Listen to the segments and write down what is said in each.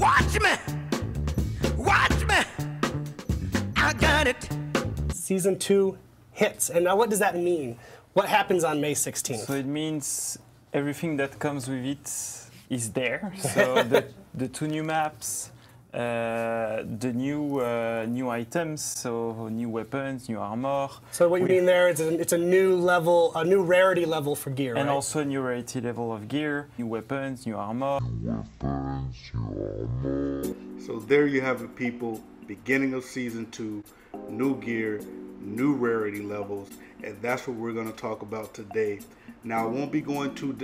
Watch me! Watch me! I got it! Season 2 hits. And now what does that mean? What happens on May 16th? So it means everything that comes with it is there. So the 2 new maps, the new items, so new weapons, new armor. So what you mean there is it's a new level, a new rarity level for gear, and right? also a new rarity level of gear, new weapons, new armor. So there you have it, people. Beginning of season 2, new gear, new rarity levels, and that's what we're going to talk about today. Now, I won't be going too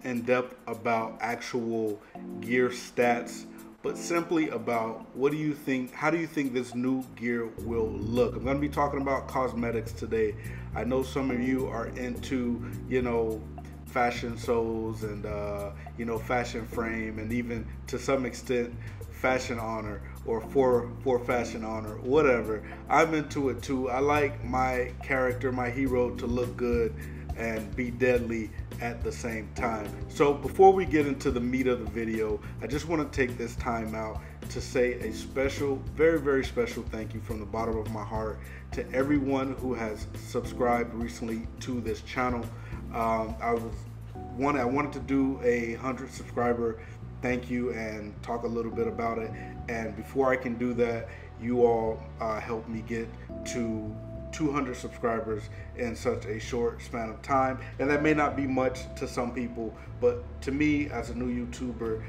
in depth about actual gear stats, but simply about what do you think, how do you think this new gear will look? I'm going to be talking about cosmetics today. I know some of you are into, you know, fashion shows and, you know, fashion frame, and even to some extent fashion honor or for fashion honor, whatever. I'm into it too. I like my character, my hero, to look good and be deadly at the same time. So before we get into the meat of the video, I just want to take this time out to say a special, very, very special thank you from the bottom of my heart to everyone who has subscribed recently to this channel. I wanted to do a 100 subscriber thank you and talk a little bit about it. And before I can do that, you all helped me get to 200 subscribers in such a short span of time. And that may not be much to some people, but to me as a new YouTuber,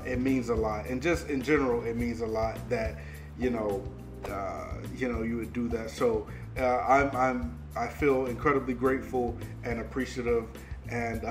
it means a lot. And just in general, it means a lot that, you know, you would do that. So I feel incredibly grateful and appreciative, and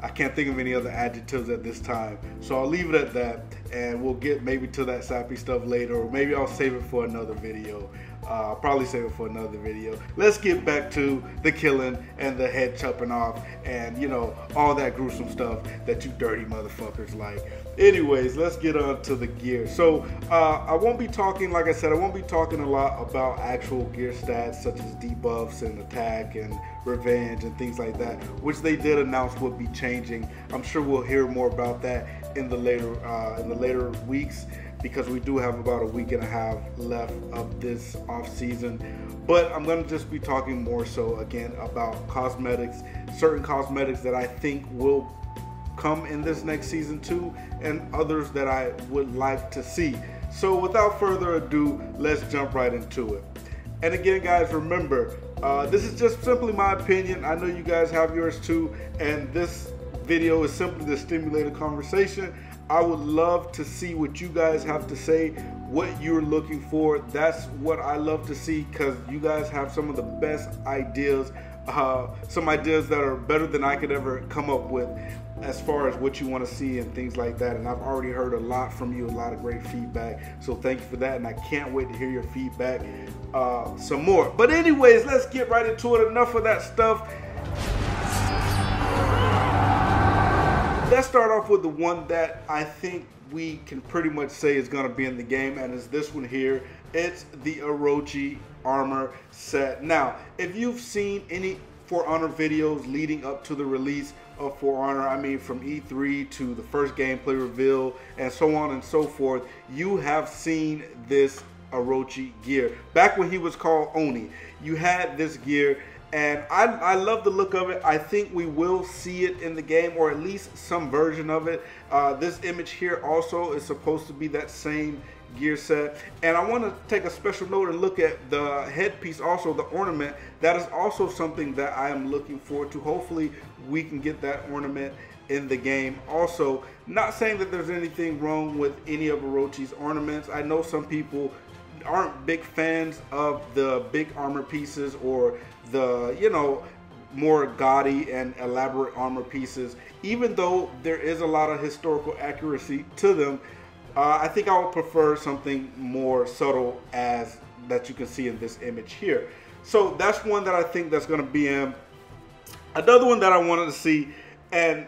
I can't think of any other adjectives at this time. So I'll leave it at that, and we'll get maybe to that sappy stuff later, or maybe I'll save it for another video. I'll probably save it for another video. Let's get back to the killing and the head chopping off and, you know, all that gruesome stuff that you dirty motherfuckers like. Anyways, let's get on to the gear. So I won't be talking, like I said, I won't be talking a lot about actual gear stats such as debuffs and attack and revenge and things like that, which they did announce would be changing. I'm sure we'll hear more about that in the later weeks, because we do have about a week and a half left of this off season. But I'm gonna just be talking more so again about cosmetics, certain cosmetics that I think will come in this next season too, and others that I would like to see. So without further ado, let's jump right into it. And again, guys, remember, this is just simply my opinion. I know you guys have yours too, and this video is simply to stimulate a conversation. I would love to see what you guys have to say, what you're looking for. That's what I love to see, because you guys have some of the best ideas, some ideas that are better than I could ever come up with as far as what you want to see and things like that. And I've already heard a lot from you, a lot of great feedback. So thank you for that, and I can't wait to hear your feedback some more. But anyways, let's get right into it. Enough of that stuff. Let's start off with the one that I think we can pretty much say is going to be in the game, and it's this one here. It's the Orochi Armor set. Now, if you've seen any For Honor videos leading up to the release of For Honor, I mean from E3 to the first gameplay reveal and so on and so forth, you have seen this Orochi gear. Back when he was called Oni, you had this gear, and I love the look of it. I think we will see it in the game, or at least some version of it. This image here also is supposed to be that same gear set. And I want to take a special note and look at the headpiece, also the ornament. That is also something that I am looking forward to. Hopefully we can get that ornament in the game. Also, not saying that there's anything wrong with any of Orochi's ornaments. I know some people aren't big fans of the big armor pieces or the, you know, more gaudy and elaborate armor pieces. Even though there is a lot of historical accuracy to them, I think I would prefer something more subtle, as that you can see in this image here. So that's one that I think that's going to be in. Another one that I wanted to see, and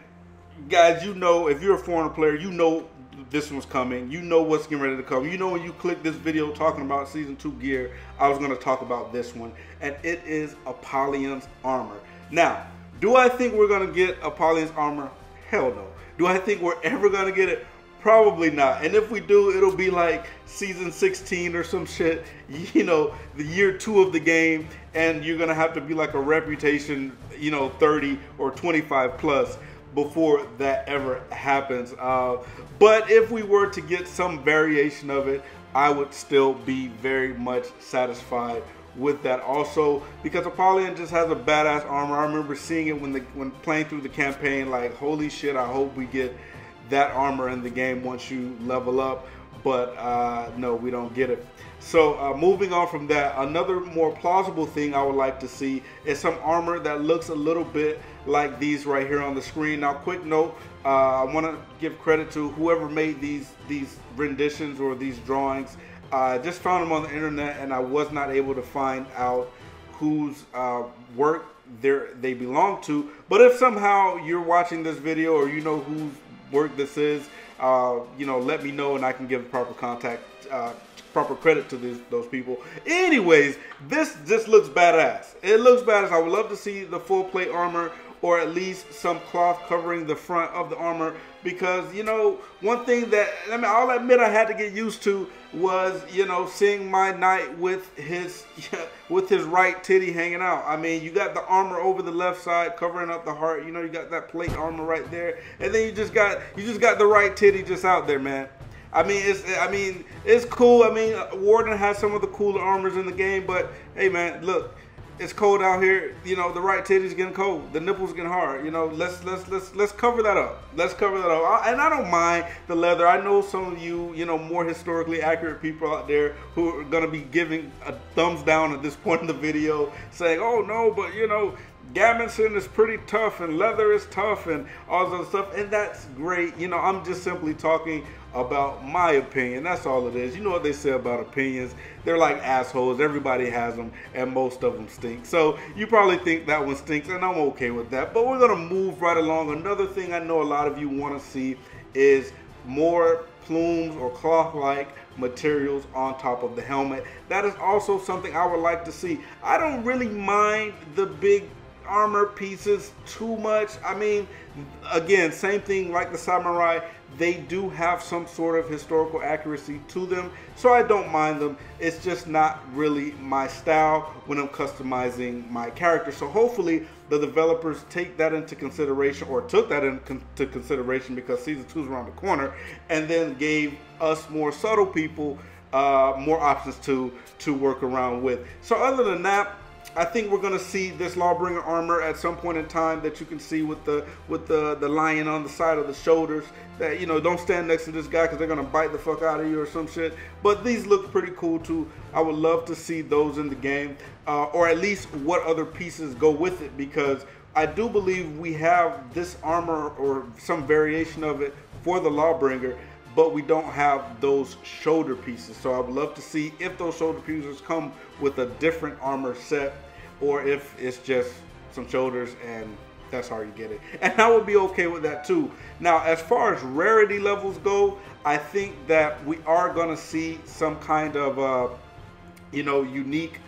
guys, you know, if you're a For Honor player, you know this one's coming. You know what's getting ready to come. You know, when you click this video talking about Season 2 gear, I was going to talk about this one, and it is Appalling Armor. Now, do I think we're going to get Appalling Armor? Hell no. Do I think we're ever going to get it? Probably not. And if we do, it'll be like season 16 or some shit, you know, the year 2 of the game, and you're gonna have to be like a reputation, you know, 30 or 25 plus before that ever happens. But if we were to get some variation of it, I would still be very much satisfied with that also, because Appalling just has a badass armor. I remember seeing it when playing through the campaign, like, holy shit, I hope we get that armor in the game once you level up, but no, we don't get it. So moving on from that, another more plausible thing I would like to see is some armor that looks a little bit like these right here on the screen. Now, quick note, I want to give credit to whoever made these renditions or these drawings. I just found them on the internet, and I was not able to find out whose work they belong to. But if somehow you're watching this video or you know whose work this is, you know, let me know and I can give proper proper credit to those people. Anyways, this looks badass. It looks badass. I would love to see the full plate armor, or at least some cloth covering the front of the armor, because, you know, one thing that, I mean, I'll admit I had to get used to was, you know, seeing my knight with his right titty hanging out. I mean, you got the armor over the left side covering up the heart, you know, you got that plate armor right there, and then you just got the right titty just out there, man. I mean, it's cool. I mean, Warden has some of the cooler armors in the game, but hey, man, look, it's cold out here. You know, the right titty's getting cold, the nipples getting hard. You know, let's cover that up. Let's cover that up. And I don't mind the leather. I know some of you, you know, more historically accurate people out there who are gonna be giving a thumbs down at this point in the video, saying, "Oh no, but you know, Gammonson is pretty tough and leather is tough and all this other stuff," and that's great. You know, I'm just simply talking about my opinion. That's all it is. You know what they say about opinions. They're like assholes. Everybody has them, and most of them stink. So you probably think that one stinks, and I'm okay with that. But we're going to move right along. Another thing I know a lot of you want to see is more plumes or cloth-like materials on top of the helmet. That is also something I would like to see. I don't really mind the big armor pieces too much. I mean, again, same thing like the samurai, they do have some sort of historical accuracy to them, so I don't mind them. It's just not really my style when I'm customizing my character. So hopefully the developers take that into consideration, or took that into consideration, because season 2 is around the corner, and then gave us more subtle people more options to work around with. So other than that, I think we're gonna see this Lawbringer armor at some point in time, that you can see with the lion on the side of the shoulders. That, you know, don't stand next to this guy because they're gonna bite the fuck out of you or some shit. But these look pretty cool too. I would love to see those in the game, or at least what other pieces go with it, because I do believe we have this armor or some variation of it for the Lawbringer, but we don't have those shoulder pieces. So I would love to see if those shoulder pieces come with a different armor set, or if it's just some shoulders and that's how you get it. And I would be okay with that too. Now, as far as rarity levels go, I think that we are gonna see some kind of, you know, unique,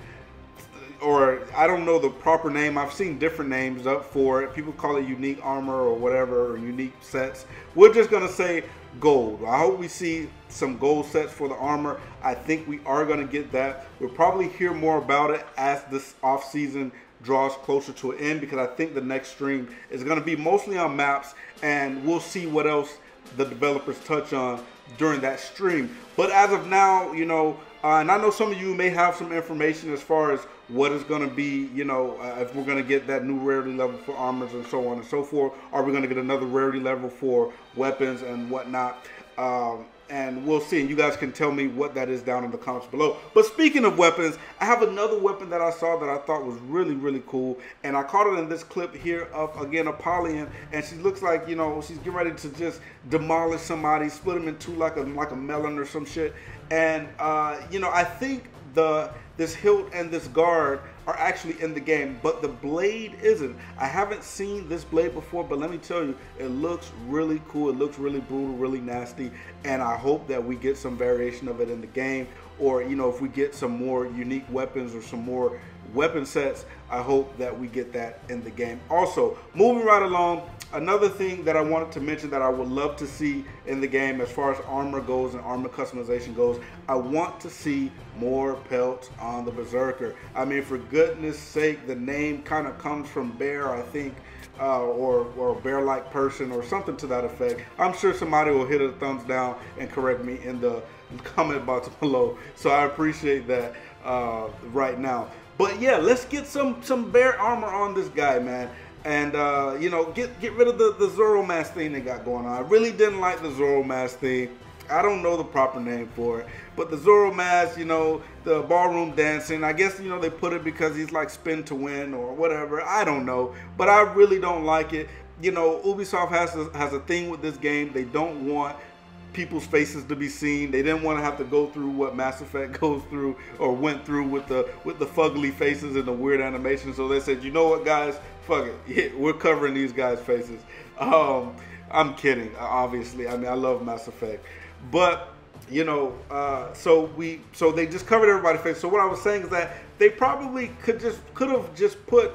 or I don't know the proper name. I've seen different names up for it. People call it unique armor or whatever, or unique sets. We're just gonna say gold. I hope we see some gold sets for the armor. I think we are gonna get that. We'll probably hear more about it as this off season draws closer to an end, because I think the next stream is gonna be mostly on maps, and we'll see what else the developers touch on during that stream. But as of now, you know, and I know some of you may have some information as far as what is going to be, you know, if we're going to get that new rarity level for armors and so on and so forth. Are we going to get another rarity level for weapons and whatnot? And we'll see. And you guys can tell me what that is down in the comments below. But speaking of weapons, I have another weapon that I saw that I thought was really, really cool. And I caught it in this clip here of, again, Appalling. And she looks like, you know, she's getting ready to just demolish somebody, split them in two like a melon or some shit. And, you know, I think this hilt and this guard are actually in the game, but the blade isn't. I haven't seen this blade before, but let me tell you, it looks really cool. It looks really brutal, really nasty, and I hope that we get some variation of it in the game, or, you know, if we get some more unique weapons or some more weapon sets, I hope that we get that in the game. Also, moving right along, Another thing that I wanted to mention that I would love to see in the game as far as armor goes and armor customization goes, I want to see more pelts on the Berserker. I mean, for goodness sake, the name kind of comes from bear, I think, or bear-like person or something to that effect. I'm sure somebody will hit a thumbs down and correct me in the comment box below. So I appreciate that right now. But yeah, let's get some bear armor on this guy, man. And you know, get rid of the Zoro mask thing they got going on. I really didn't like the Zoro mask thing. I don't know the proper name for it, but the Zoro mask, you know, the ballroom dancing, I guess, you know, they put it because he's like spin to win or whatever. I don't know, but I really don't like it. You know, Ubisoft has a thing with this game. They don't want people's faces to be seen. They didn't want to have to go through what Mass Effect goes through or went through with the fugly faces and the weird animations. So they said, you know what, guys, fuck it, yeah, we're covering these guys' faces. I'm kidding, obviously. I mean, I love Mass Effect, but you know, so they just covered everybody's face. So what I was saying is that they probably could have just put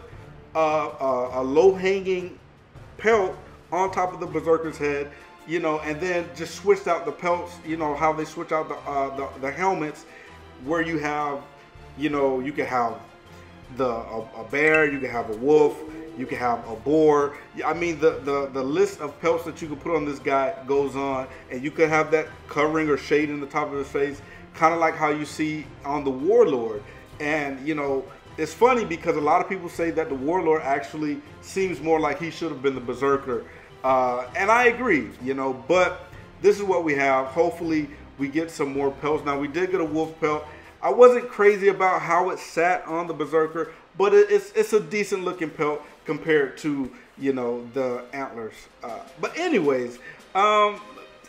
a low-hanging pelt on top of the Berserker's head, you know, and then just switched out the pelts, you know, how they switch out the helmets, where you have, you know, you can have a bear, you can have a wolf, you can have a boar. I mean, the list of pelts that you can put on this guy goes on, and you could have that covering or shade in the top of his face, kind of like how you see on the Warlord. And, you know, it's funny because a lot of people say that the Warlord actually seems more like he should have been the Berserker. And I agree, you know, but this is what we have. Hopefully we get some more pelts. Now, we did get a wolf pelt. I wasn't crazy about how it sat on the Berserker, but it's a decent looking pelt compared to, you know, the antlers. But anyways, and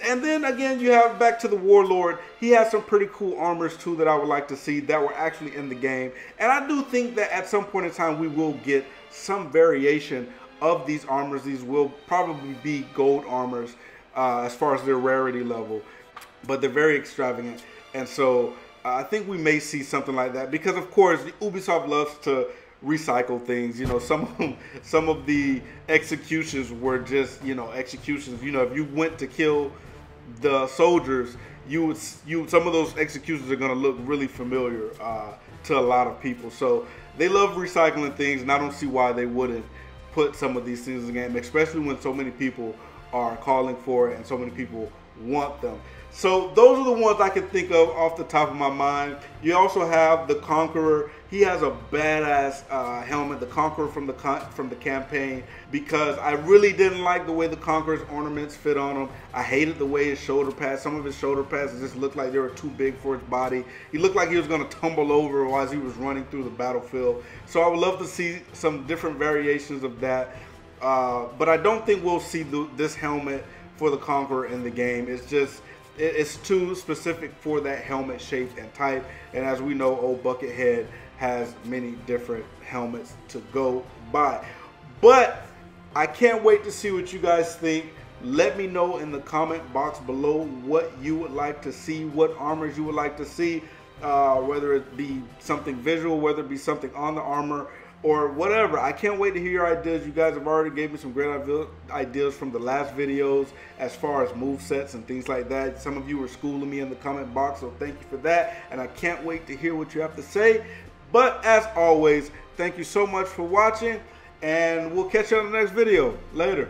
then again, you have back to the Warlord. He has some pretty cool armors too that I would like to see that were actually in the game. And I do think that at some point in time we will get some variation of these armors. These will probably be gold armors as far as their rarity level, but they're very extravagant. And so I think we may see something like that because, of course, Ubisoft loves to recycle things. You know, some of the executions were just, you know, executions. You know, if you went to kill the soldiers, some of those executions are going to look really familiar to a lot of people. So they love recycling things, and I don't see why they wouldn't put some of these things in the game, especially when so many people are calling for it and so many people want them. So those are the ones I can think of off the top of my mind. You also have the Conqueror. He has a badass helmet, the Conqueror from the campaign, because I really didn't like the way the Conqueror's ornaments fit on him. I hated the way his shoulder pads, some of his shoulder pads just looked like they were too big for his body. He looked like he was going to tumble over while he was running through the battlefield. So I would love to see some different variations of that. But I don't think we'll see this helmet for the Conqueror in the game. It's too specific for that helmet shape and type, and as we know, old Buckethead has many different helmets to go by. But I can't wait to see what you guys think. Let me know in the comment box below what you would like to see, what armors you would like to see, whether it be something visual, whether it be something on the armor, or whatever. I can't wait to hear your ideas. You guys have already gave me some great ideas from the last videos as far as movesets and things like that. Some of you were schooling me in the comment box, so thank you for that. And I can't wait to hear what you have to say. But as always, thank you so much for watching, and we'll catch you on the next video. Later.